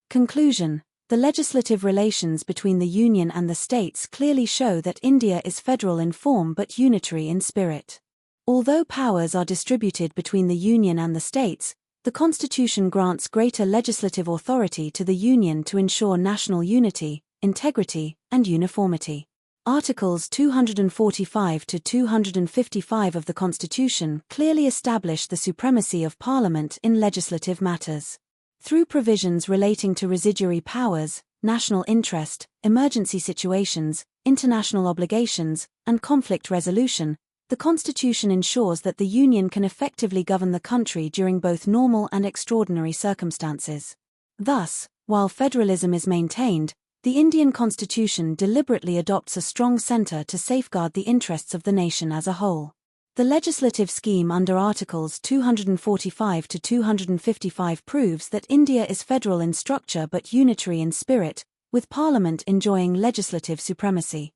Conclusion. The legislative relations between the Union and the states clearly show that India is federal in form but unitary in spirit. Although powers are distributed between the Union and the states, the Constitution grants greater legislative authority to the Union to ensure national unity, integrity, and uniformity. Articles 245 to 255 of the Constitution clearly establish the supremacy of Parliament in legislative matters. Through provisions relating to residuary powers, national interest, emergency situations, international obligations, and conflict resolution, the Constitution ensures that the Union can effectively govern the country during both normal and extraordinary circumstances. Thus, while federalism is maintained, the Indian Constitution deliberately adopts a strong centre to safeguard the interests of the nation as a whole. The legislative scheme under Articles 245 to 255 proves that India is federal in structure but unitary in spirit, with Parliament enjoying legislative supremacy.